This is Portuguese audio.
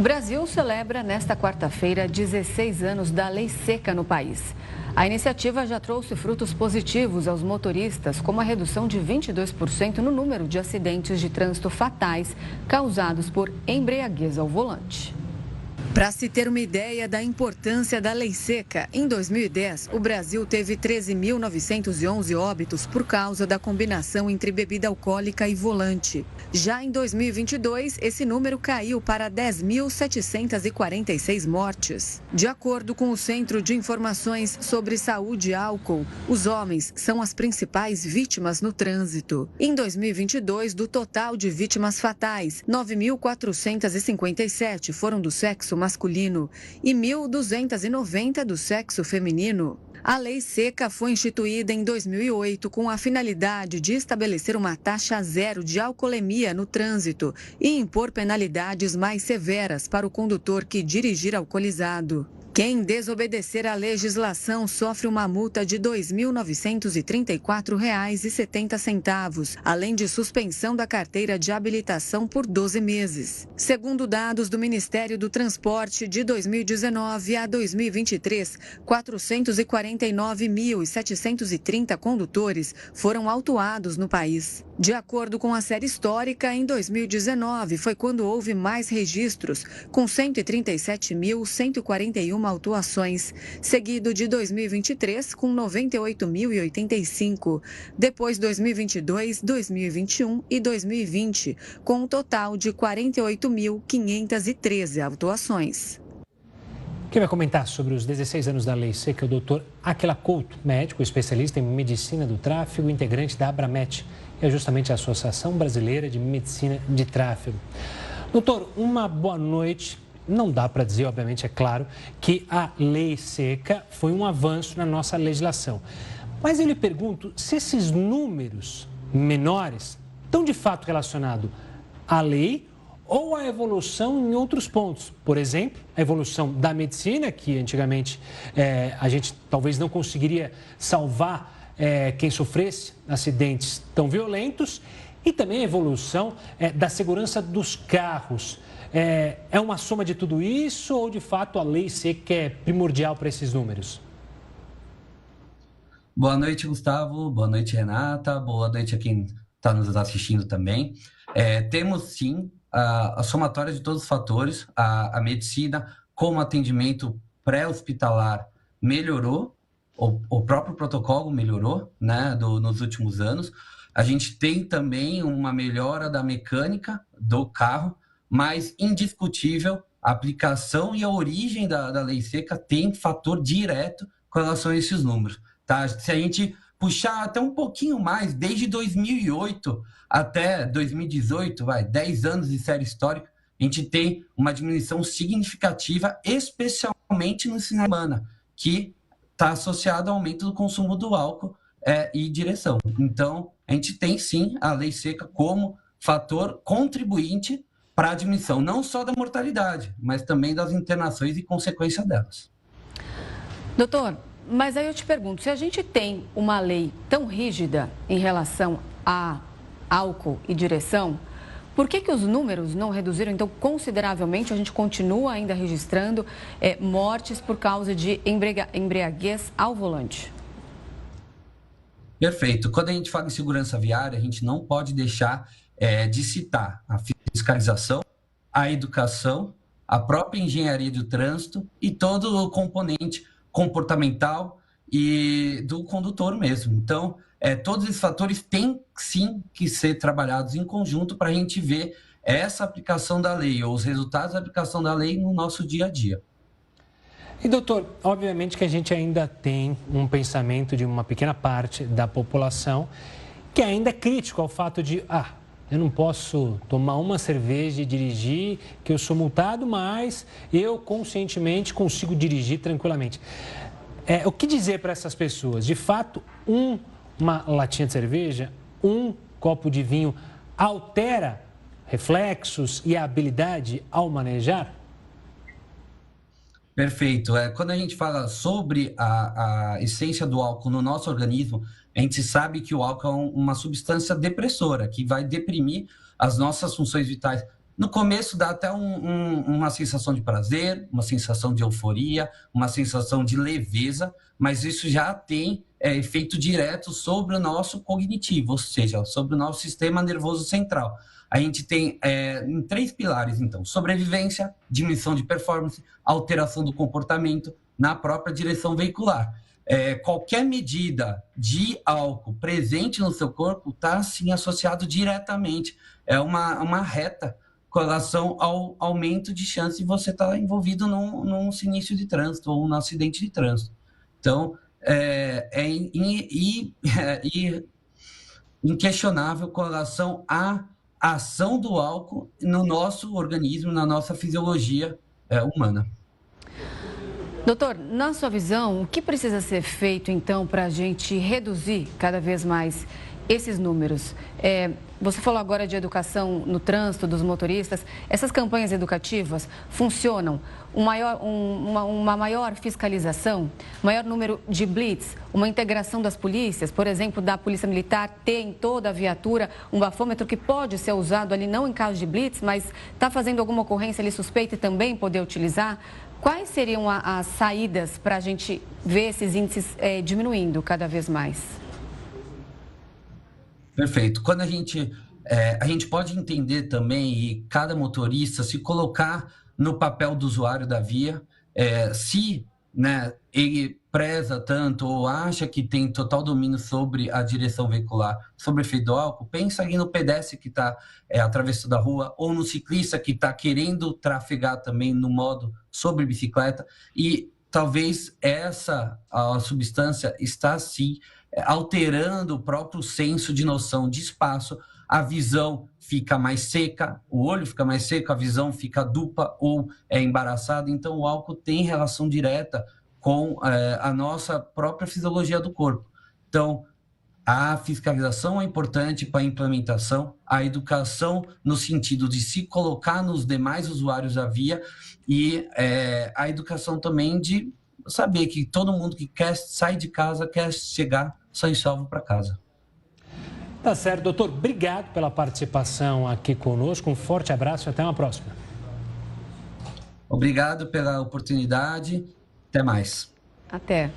O Brasil celebra nesta quarta-feira 16 anos da Lei Seca no país. A iniciativa já trouxe frutos positivos aos motoristas, como a redução de 22% no número de acidentes de trânsito fatais causados por embriaguez ao volante. Para se ter uma ideia da importância da Lei Seca, em 2010, o Brasil teve 13.911 óbitos por causa da combinação entre bebida alcoólica e volante. Já em 2022, esse número caiu para 10.746 mortes. De acordo com o Centro de Informações sobre Saúde e Álcool, os homens são as principais vítimas no trânsito. Em 2022, do total de vítimas fatais, 9.457 foram do sexo masculino e 1.290 do sexo feminino. A Lei Seca foi instituída em 2008 com a finalidade de estabelecer uma taxa zero de alcoolemia no trânsito e impor penalidades mais severas para o condutor que dirigir alcoolizado. Quem desobedecer à legislação sofre uma multa de R$ 2.934,70, além de suspensão da carteira de habilitação por 12 meses. Segundo dados do Ministério do Transporte, de 2019 a 2023, 449.730 condutores foram autuados no país. De acordo com a série histórica, em 2019 foi quando houve mais registros, com 137.141 autuações, seguido de 2023 com 98.085, depois 2022, 2021 e 2020, com um total de 48.513 autuações. Quem vai comentar sobre os 16 anos da Lei Seca é o doutor Aquila Couto, médico especialista em medicina do tráfego, integrante da Abramet, que é justamente a Associação Brasileira de Medicina de Tráfego. Doutor, uma boa noite. Não dá para dizer, obviamente, é claro, que a Lei Seca foi um avanço na nossa legislação. Mas eu lhe pergunto se esses números menores estão de fato relacionados à lei ou à evolução em outros pontos. Por exemplo, a evolução da medicina, que antigamente a gente talvez não conseguiria salvar quem sofresse acidentes tão violentos, e também a evolução da segurança dos carros. É uma soma de tudo isso ou, de fato, a Lei Seca é primordial para esses números? Boa noite, Gustavo. Boa noite, Renata. Boa noite a quem está nos assistindo também. Temos, sim, a somatória de todos os fatores. A medicina, como atendimento pré-hospitalar, melhorou. O próprio protocolo melhorou, né, nos últimos anos. A gente tem também uma melhora da mecânica do carro, mas indiscutível, a aplicação e a origem da Lei Seca tem fator direto com relação a esses números. Tá? Se a gente puxar até um pouquinho mais, desde 2008 até 2018, 10 anos de série histórica, a gente tem uma diminuição significativa, especialmente no final de semana, que está associado ao aumento do consumo do álcool e direção. Então, a gente tem sim a Lei Seca como fator contribuinte para a diminuição não só da mortalidade, mas também das internações e consequência delas. Doutor, mas aí eu te pergunto, se a gente tem uma lei tão rígida em relação a álcool e direção, por que os números não reduziram, então, consideravelmente? A gente continua ainda registrando mortes por causa de embriaguez ao volante. Perfeito. Quando a gente fala em segurança viária, a gente não pode deixar de citar a fiscalização, a educação, a própria engenharia do trânsito e todo o componente comportamental e do condutor mesmo. Então, todos esses fatores têm sim que ser trabalhados em conjunto para a gente ver essa aplicação da lei ou os resultados da aplicação da lei no nosso dia a dia. E, doutor, obviamente que a gente ainda tem um pensamento de uma pequena parte da população que ainda é crítico ao fato de, eu não posso tomar uma cerveja e dirigir, que eu sou multado, mas eu conscientemente consigo dirigir tranquilamente. O que dizer para essas pessoas? De fato, uma latinha de cerveja, um copo de vinho altera reflexos e a habilidade ao manejar? Perfeito. Quando a gente fala sobre a essência do álcool no nosso organismo, a gente sabe que o álcool é uma substância depressora, que vai deprimir as nossas funções vitais No começo dá até uma sensação de prazer, uma sensação de euforia, uma sensação de leveza, mas isso já tem efeito direto sobre o nosso cognitivo, ou seja, sobre o nosso sistema nervoso central. A gente tem em 3 pilares, então, sobrevivência, diminuição de performance, alteração do comportamento na própria direção veicular. Qualquer medida de álcool presente no seu corpo está, sim, associado diretamente. É uma reta com relação ao aumento de chance de você estar envolvido num sinistro de trânsito ou num acidente de trânsito. Então, inquestionável com relação à ação do álcool no nosso organismo, na nossa fisiologia humana. Doutor, na sua visão, o que precisa ser feito, então, para a gente reduzir cada vez mais esses números? Você falou agora de educação no trânsito dos motoristas. Essas campanhas educativas funcionam? Uma maior fiscalização, maior número de blitz, uma integração das polícias, por exemplo, da Polícia Militar ter em toda a viatura um bafômetro que pode ser usado ali não em caso de blitz, mas está fazendo alguma ocorrência ali suspeita e também poder utilizar? Quais seriam as saídas para a gente ver esses índices diminuindo cada vez mais? Perfeito. Quando a gente pode entender também, e cada motorista se colocar no papel do usuário da via, se, né, ele preza tanto ou acha que tem total domínio sobre a direção veicular, sobre o efeito do álcool, pensa ali no pedestre que está atravessando a rua, ou no ciclista que está querendo trafegar também no modo sobre bicicleta, e talvez a substância está, sim, alterando o próprio senso de noção de espaço. A visão fica mais seca, o olho fica mais seco, a visão fica dupla ou embaraçada. Então, o álcool tem relação direta com a nossa própria fisiologia do corpo. Então, a fiscalização é importante para a implementação, a educação no sentido de se colocar nos demais usuários da via e a educação também de saber que todo mundo que quer sair de casa quer chegar sã e salvo para casa. Tá certo, doutor. Obrigado pela participação aqui conosco. Um forte abraço e até uma próxima. Obrigado pela oportunidade. Até mais. Até.